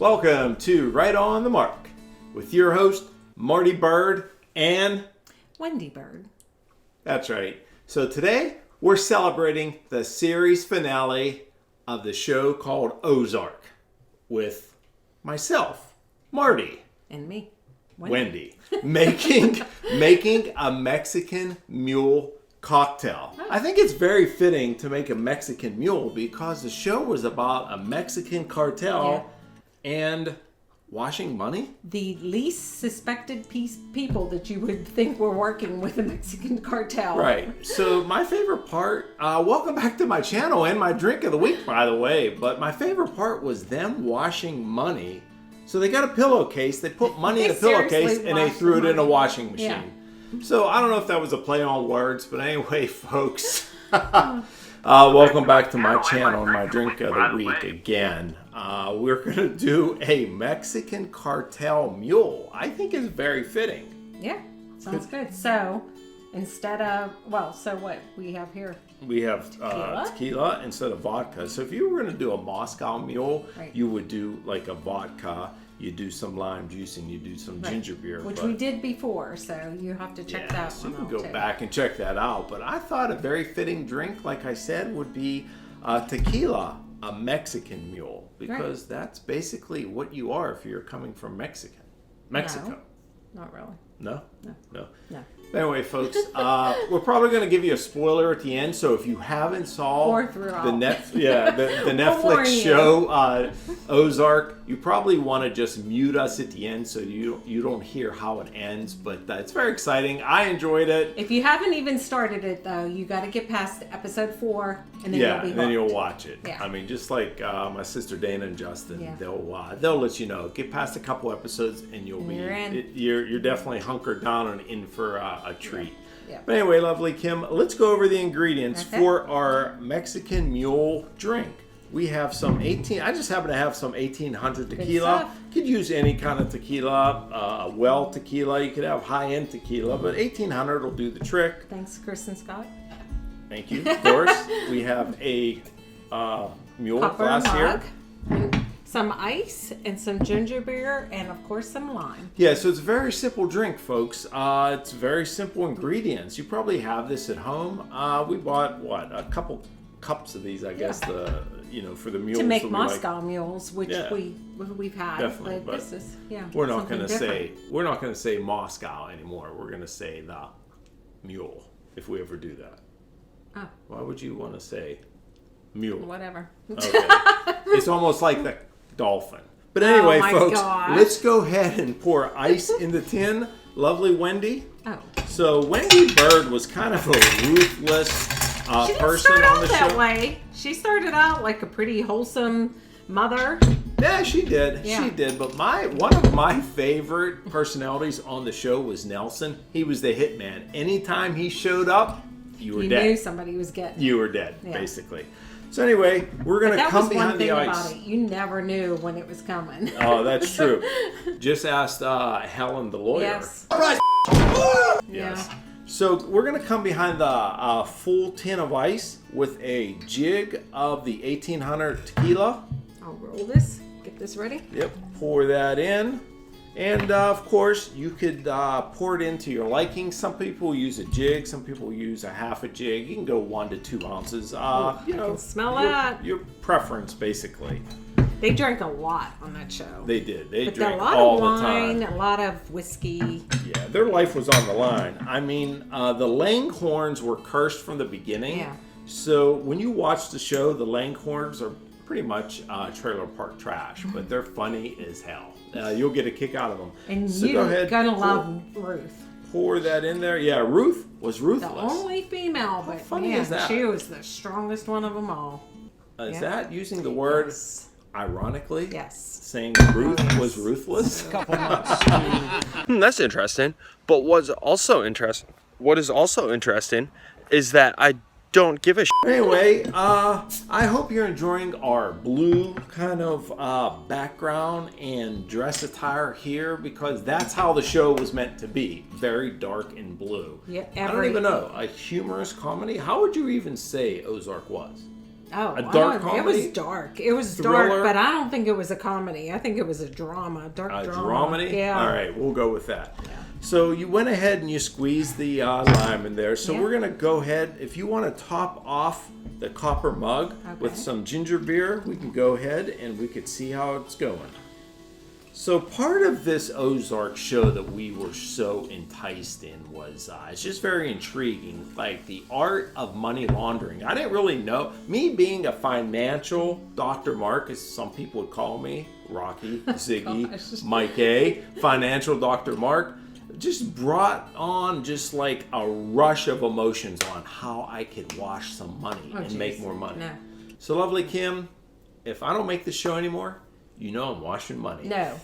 Welcome to Right on the Mark with your host, Marty Bird and Wendy Bird. That's right. So today we're celebrating the series finale of the show called Ozark with myself, Marty. And me, Wendy. Making a Mexican mule cocktail. I think it's very fitting to make a Mexican mule because the show was about a Mexican cartel and washing money? The least suspected people that you would think were working with a Mexican cartel. Right. So my favorite part, welcome back to my channel and my drink of the week, by the way, but my favorite part was them washing money. So they got a pillowcase, they put money in a pillowcase, and they threw it in a washing machine. Yeah. So I don't know if that was a play on words, but anyway, folks, welcome back to my channel and my drink of the week again. We're going to do a Mexican cartel mule. I think is very fitting. Yeah, sounds good. So instead of, so what we have here? We have tequila instead of vodka. So if you were going to do a Moscow mule, you would do like a vodka. You do some lime juice and you do some ginger beer. Which we did before, so you have to check that so one out. You can go back and check that out. But I thought a very fitting drink, like I said, would be tequila, a Mexican mule. Because that's basically what you are if you're coming from Mexico. No, not really. No? No. Anyway, folks, we're probably going to give you a spoiler at the end. So if you haven't saw the Netflix show Ozark, you probably want to just mute us at the end so you don't hear how it ends. But it's very exciting. I enjoyed it. If you haven't even started it though, you got to get past episode 4, and then you'll be hooked. And then you'll watch it. Yeah. I mean, just like my sister Dana and Justin, they'll let you know. Get past a couple episodes, and you'll be in. You're definitely hunkered down and in for a treat. Yeah. But anyway, lovely Kim, let's go over the ingredients for our Mexican mule drink. We have some I just happen to have some 1800 tequila. You could use any kind of tequila, well tequila. You could have high-end tequila, but 1800 will do the trick. Thanks, Kristen Scott. Thank you. Of course, we have a mule glass here. Some ice and some ginger beer and of course some lime. Yeah, so it's a very simple drink, folks. It's very simple ingredients. You probably have this at home. We bought a couple cups of these, I guess, for the mules to make Moscow mules, which we've had. Definitely, but this is we're not going to say Moscow anymore. We're going to say the mule if we ever do that. Oh. Why would you want to say mule? Whatever. Okay. It's almost like the dolphin. But anyway, folks, let's go ahead and pour ice in the tin. Lovely Wendy. Oh. So Wendy Bird was kind of a ruthless person on the show. She didn't start out that way. She started out like a pretty wholesome mother. Yeah, she did. Yeah. She did. But one of my favorite personalities on the show was Nelson. He was the hitman. Anytime he showed up, you were dead. You knew somebody was getting. You were dead, basically. So anyway, we're going to come behind the ice. About it. You never knew when it was coming. Oh, that's true. Just asked Helen, the lawyer. Yes. Yes. Yeah. So we're going to come behind the full tin of ice with a jig of the 1800 tequila. I'll roll this. Get this ready. Yep. Pour that in. And, of course, you could pour it into your liking. Some people use a jig. Some people use a half a jig. You can go 1 to 2 ounces. I can smell that. Your preference, basically. They drank a lot on that show. They did. They drank all the time. A lot of whiskey. Yeah, their life was on the line. I mean, the Langhorns were cursed from the beginning. Yeah. So when you watch the show, the Langhorns are pretty much trailer park trash, but they're funny as hell. You'll get a kick out of them. And so you're gonna love Ruth. Pour that in there. Yeah, Ruth was ruthless. The only female, but funny is that? She was the strongest one of them all. Is that using the word ironically? Yes. Saying Ruth was ruthless? Couple months. That's interesting. But what is also interesting is that I don't give a shit. Anyway, I hope you're enjoying our blue kind of background and dress attire here because that's how the show was meant to be. Very dark and blue. Yeah, I don't even know. A humorous comedy? How would you even say Ozark was? Oh, a dark comedy? It was dark. It was Thriller? dark, but I don't think it was a comedy. I think it was a drama. Dark A drama. dramedy? Yeah. All right, we'll go with that. Yeah. So you went ahead and you squeezed the lime in there. So Yeah. we're going to go ahead. If you want to top off the copper mug with Okay. some ginger beer, we can go ahead and we could see how it's going. So part of this Ozark show that we were so enticed in was, it's just very intriguing, like the art of money laundering. I didn't really know, me being a financial Dr. Mark, as some people would call me, Rocky, Ziggy, Gosh. Mike A, financial Dr. Mark, just brought on just like a rush of emotions on how I could wash some money and geez. make more money. No. So lovely Kim, if I don't make this show anymore, you know I'm washing money. No.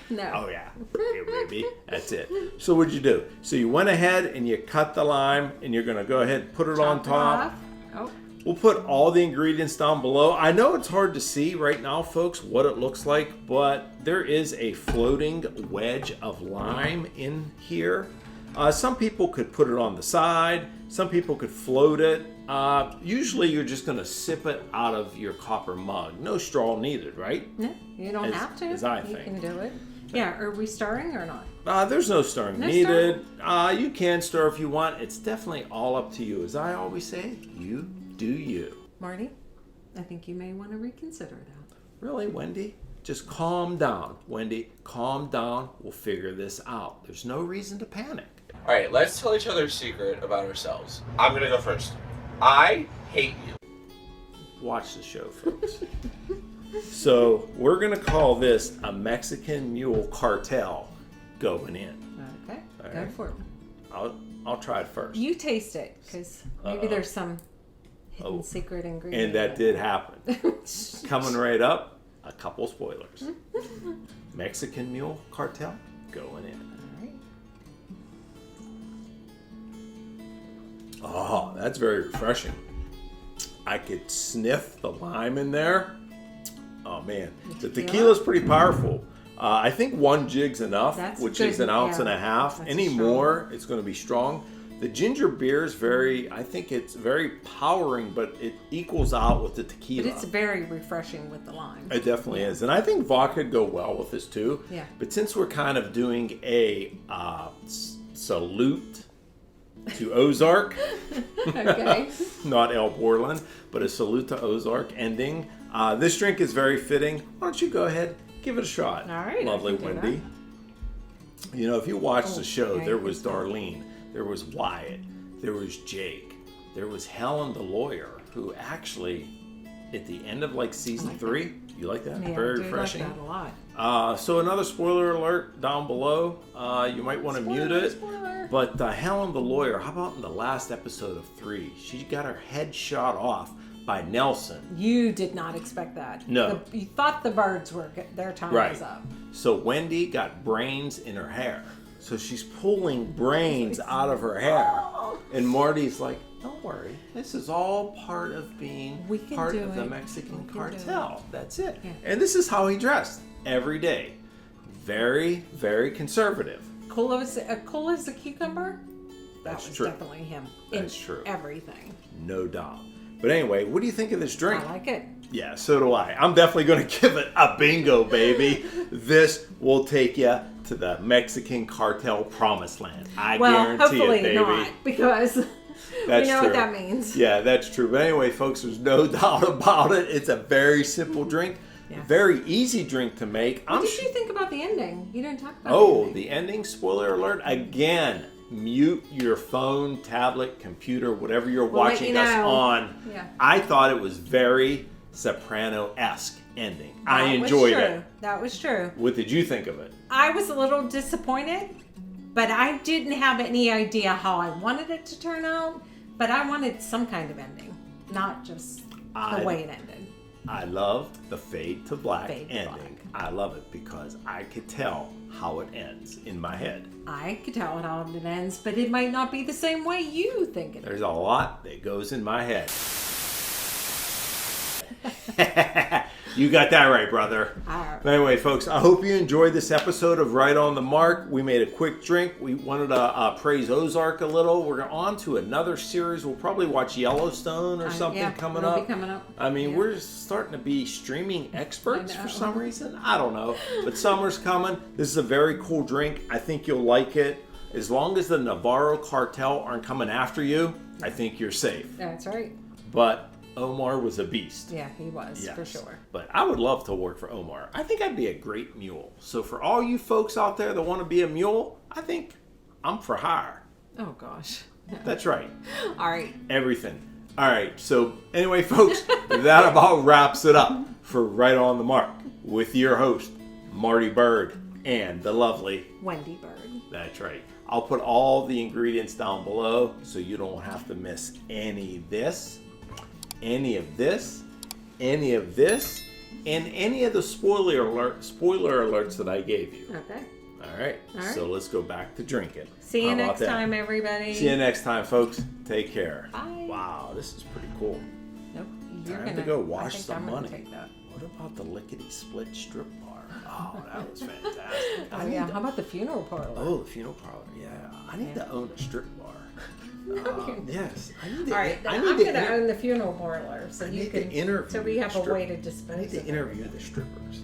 No. Oh yeah, baby, that's it. So what'd you do? So you went ahead and you cut the lime, and you're gonna go ahead and put it on Chop it top. off. Oh. We'll put all the ingredients down below. I know it's hard to see right now, folks, what it looks like, but there is a floating wedge of lime in here. Some people could put it on the side. Some people could float it. Usually you're just going to sip it out of your copper mug. No straw needed, right? No, you don't have to. as I You think. can do it. Yeah, are we stirring or not? There's no stirring No needed. You can stir if you want. It's definitely all up to you. As I always say, you do you. Marty, I think you may want to reconsider that. Really, Wendy? Just calm down. Wendy, calm down. We'll figure this out. There's no reason to panic. All right, let's tell each other a secret about ourselves. I'm gonna go first. I hate you. Watch the show, folks. So we're going to call this a Mexican Mule Cartel going in. Okay, All go right. for it. I'll try it first. You taste it, because maybe there's some hidden Oh. secret ingredient. And that did happen. Coming right up, a couple spoilers. Mexican Mule Cartel going in. All right. Oh, that's very refreshing. I could sniff the lime in there. Oh man, the tequila's pretty powerful. I think one jig's enough, That's which good, is an ounce and a yeah. half. That's Any strong. more, it's going to be strong. The ginger beer is I think it's very powering, but it equals out with the tequila. But it's very refreshing with the lime. It definitely is. And I think vodka would go well with this too. Yeah. But since we're kind of doing a salute to Ozark, Okay. not El Borland, but a salute to Ozark ending, this drink is very fitting. Why don't you go ahead, give it a shot. All right, I Lovely can do Wendy. You know, if you watched the show, okay, there was good stuff. Darlene, there was Wyatt, there was Jake, there was Helen the lawyer, who actually, at the end of like season 3, you like that? Yeah, Very I do refreshing. like that a lot. So another spoiler alert down below. You might want to mute it. Spoiler. But Helen the lawyer, how about in the last episode of 3? She got her head shot off by Nelson. You did not expect that. No. You thought the birds were their time Right. was up. So Wendy got brains in her hair. So she's pulling brains out of her hair. And Marty's like, don't worry. This is all part of being We can part do of the it. Mexican We can do cartel. That's it. Yeah. And this is how he dressed every day. Very, very conservative. Cool as a cucumber? That That's was true. definitely him. That's in true. Everything. No doubt. But anyway, what do you think of this drink? I like it. Yeah, so do I. I'm definitely going to give it a bingo, baby. This will take you to the Mexican cartel promised land. I Well, guarantee hopefully it, baby. not, because That's we know true. what that means. Yeah, that's true. But anyway, folks, there's no doubt about it. It's a very simple drink. Yeah. Very easy drink to make. What did you think about the ending? You didn't talk about Oh, the the ending, spoiler alert. Again, mute your phone, tablet, computer, whatever you're We'll let watching you us know. on. Yeah. I thought it was very Soprano-esque ending. I That was enjoyed true. it. That was true. What did you think of it? I was a little disappointed, but I didn't have any idea how I wanted it to turn out. But I wanted some kind of ending, not just the way it ended. I loved the fade to black Fade to ending. I love it because I could tell how it ends in my head. I could tell how it ends, but it might not be the same way you think it is. There's a lot that goes in my head. You got that right, brother. All right. But anyway, folks, I hope you enjoyed this episode of Right on the Mark. We made a quick drink. We wanted to praise Ozark a little. We're on to another series. We'll probably watch Yellowstone or something coming up. Coming up. I mean, we're starting to be streaming experts for some reason. I don't know. But summer's coming. This is a very cool drink. I think you'll like it. As long as the Navarro cartel aren't coming after you, I think you're safe. That's right. But Omar was a beast. Yeah, he was, for sure. But I would love to work for Omar. I think I'd be a great mule. So for all you folks out there that want to be a mule, I think I'm for hire. Oh, gosh. That's right. All right. Everything. All right. So anyway, folks, that about wraps it up for Right on the Mark with your host, Marty Bird, and the lovely Wendy Bird. That's right. I'll put all the ingredients down below so you don't have to miss any of this, any of this, any of this, and any of the spoiler alerts that I gave you. Okay. All right. So let's go back to drinking. See you next time, everybody. See you next time, folks. Take care. Bye. Wow, this is pretty cool. Nope. Time to go wash some money. Take that. What about the lickety-split strip bar? Oh, that was fantastic. How about the funeral parlor? Oh, the funeral parlor. Yeah. I need to own a strip bar. Yes. All right, I'm going to own the funeral parlor, so you can. Interview so we have a way to dispense. I need to interview the strippers.